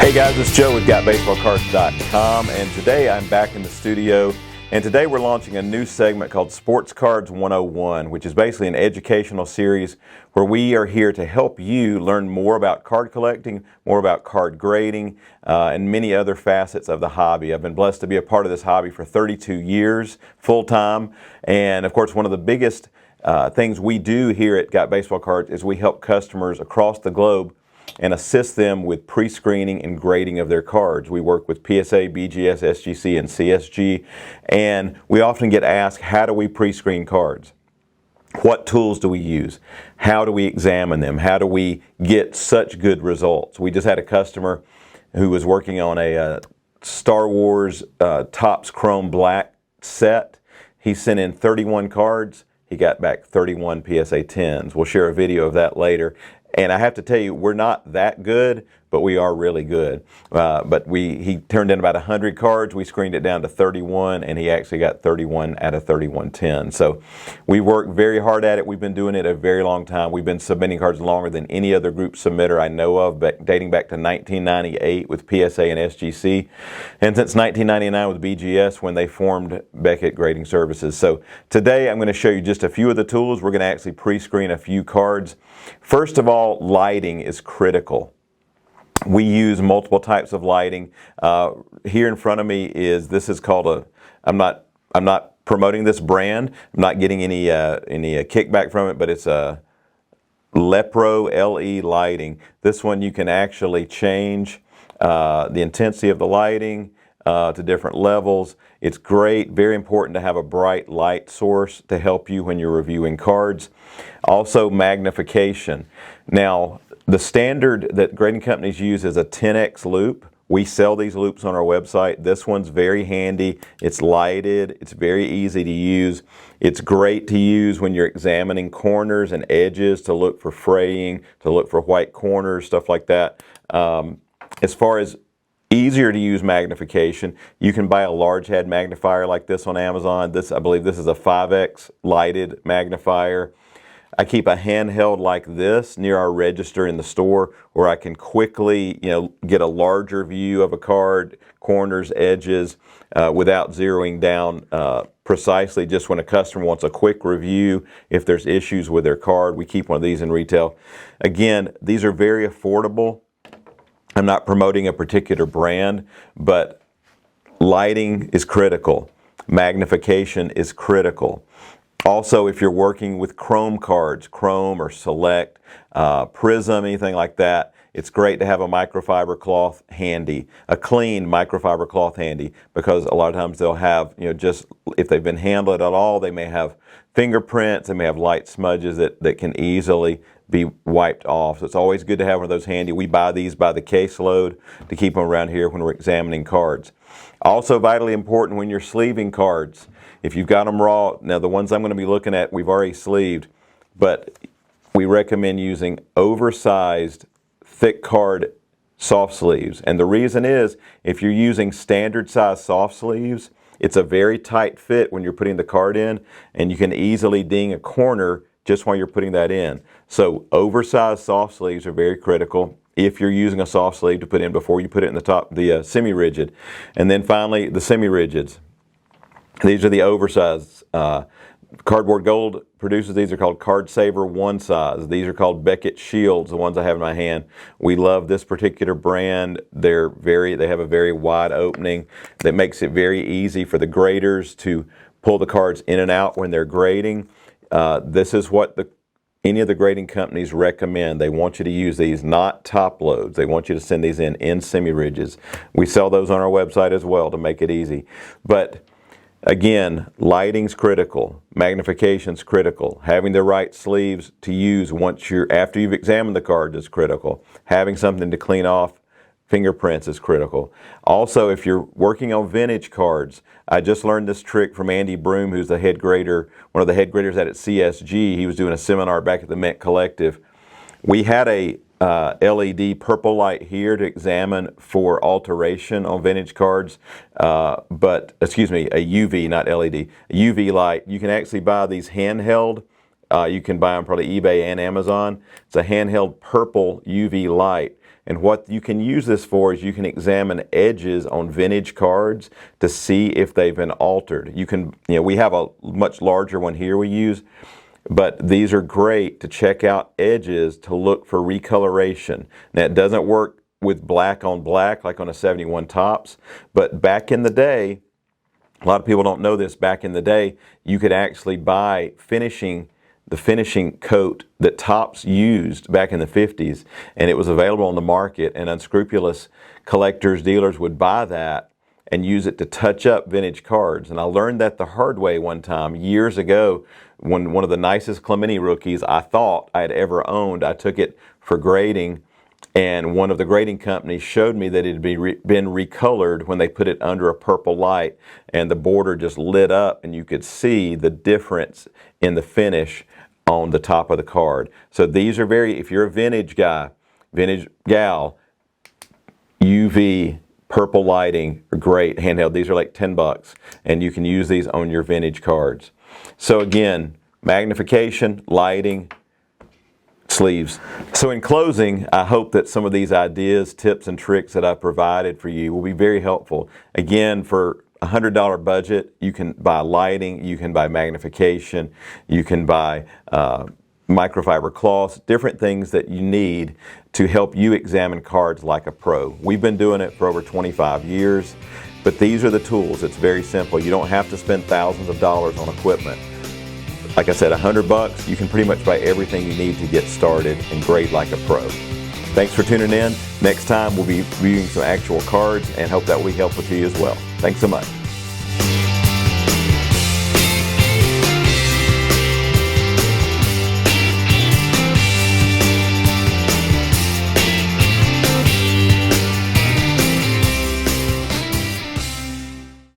Hey guys, it's Joe with GotBaseballCards.com, and today I'm back in the studio, and today we're launching a new segment called Sports Cards 101, which is basically an educational series where we are here to help you learn more about card collecting, more about card grading, and many other facets of the hobby. I've been blessed to be a part of this hobby for 32 years, full-time, and of course one of the biggest things we do here at Got Baseball Cards is we help customers across the globe and assist them with pre-screening and grading of their cards. We work with PSA, BGS, SGC, and CSG, and we often get asked, how do we pre-screen cards? What tools do we use? How do we examine them? How do we get such good results? We just had a customer who was working on a Star Wars Topps Chrome Black set. He sent in 31 cards. He got back 31 PSA 10s. We'll share a video of that later. And I have to tell you, we're not that good, but we are really good. He turned in about 100 cards. We screened it down to 31, and he actually got 31 out of 31 10. So we worked very hard at it. We've been doing it a very long time. We've been submitting cards longer than any other group submitter I know of, dating back to 1998 with PSA and SGC, and since 1999 with BGS when they formed Beckett Grading Services. So today I'm going to show you just a few of the tools. We're going to actually pre-screen a few cards. First of all, lighting is critical. We use multiple types of lighting. Here in front of me this is called I'm not promoting this brand. I'm not getting any kickback from it, but it's a Lepro LE lighting. This one you can actually change the intensity of the lighting to different levels. It's great, very important to have a bright light source to help you when you're reviewing cards. Also, magnification. Now, the standard that grading companies use is a 10x loop. We sell these loops on our website. This one's very handy. It's lighted. It's very easy to use. It's great to use when you're examining corners and edges to look for fraying, to look for white corners, stuff like that. As far as easier to use magnification, you can buy a large head magnifier like this on Amazon. I believe this is a 5x lighted magnifier. I keep a handheld like this near our register in the store where I can quickly, get a larger view of a card, corners, edges, without zeroing down precisely. Just when a customer wants a quick review, if there's issues with their card, we keep one of these in retail. Again, these are very affordable. I'm not promoting a particular brand, but lighting is critical. Magnification is critical. Also, if you're working with Chrome cards, Chrome or Select, Prism, anything like that, it's great to have a microfiber cloth handy, a clean microfiber cloth handy, because a lot of times they'll have, just if they've been handled at all, they may have fingerprints, they may have light smudges that can easily be wiped off. So it's always good to have one of those handy. We buy these by the caseload to keep them around here when we're examining cards. Also vitally important when you're sleeving cards. If you've got them raw, now the ones I'm going to be looking at we've already sleeved, but we recommend using oversized thick card soft sleeves. And the reason is, if you're using standard size soft sleeves, it's a very tight fit when you're putting the card in, and you can easily ding a corner just while you're putting that in. So oversized soft sleeves are very critical if you're using a soft sleeve to put in before you put it in the top, the semi-rigid. And then finally, the semi-rigids. These are the oversized. Cardboard Gold produces these. Are called Card Saver One Size. These are called Beckett Shields, the ones I have in my hand. We love this particular brand. They have a very wide opening that makes it very easy for the graders to pull the cards in and out when they're grading. This is what any of the grading companies recommend. They want you to use these, not top loads. They want you to send these in semi-rigids. We sell those on our website as well to make it easy. But again, lighting's critical, magnification's critical. Having the right sleeves to use after you've examined the card is critical. Having something to clean off fingerprints is critical. Also, if you're working on vintage cards, I just learned this trick from Andy Broom, who's the head grader, one of the head graders at CSG. He was doing a seminar back at the Mint Collective. We had a LED purple light here to examine for alteration on vintage cards, a UV, not LED, a UV light. You can actually buy these handheld. You can buy them probably eBay and Amazon. It's a handheld purple UV light. And what you can use this for is you can examine edges on vintage cards to see if they've been altered. You can, we have a much larger one here we use, but these are great to check out edges to look for recoloration. Now, it doesn't work with black on black like on a 71 Topps, but back in the day, a lot of people don't know this, back in the day, you could actually buy the finishing coat that Topps used back in the 50s, and it was available on the market, and unscrupulous collectors, dealers would buy that and use it to touch up vintage cards. And I learned that the hard way one time, years ago, when one of the nicest Clemente rookies I thought I had ever owned, I took it for grading, and one of the grading companies showed me that it had been recolored when they put it under a purple light, and the border just lit up and you could see the difference in the finish on the top of the card. So these are if you're a vintage guy, vintage gal, UV, purple lighting are great handheld. These are like 10 bucks, and you can use these on your vintage cards. So again, magnification, lighting, sleeves. So in closing, I hope that some of these ideas, tips, and tricks that I've provided for you will be very helpful. Again, for a $100 budget, you can buy lighting, you can buy magnification, you can buy microfiber cloths, different things that you need to help you examine cards like a pro. We've been doing it for over 25 years, but these are the tools. It's very simple. You don't have to spend thousands of dollars on equipment. Like I said, $100, you can pretty much buy everything you need to get started and grade like a pro. Thanks for tuning in. Next time we'll be reviewing some actual cards and hope that will be helpful to you as well. Thanks so much.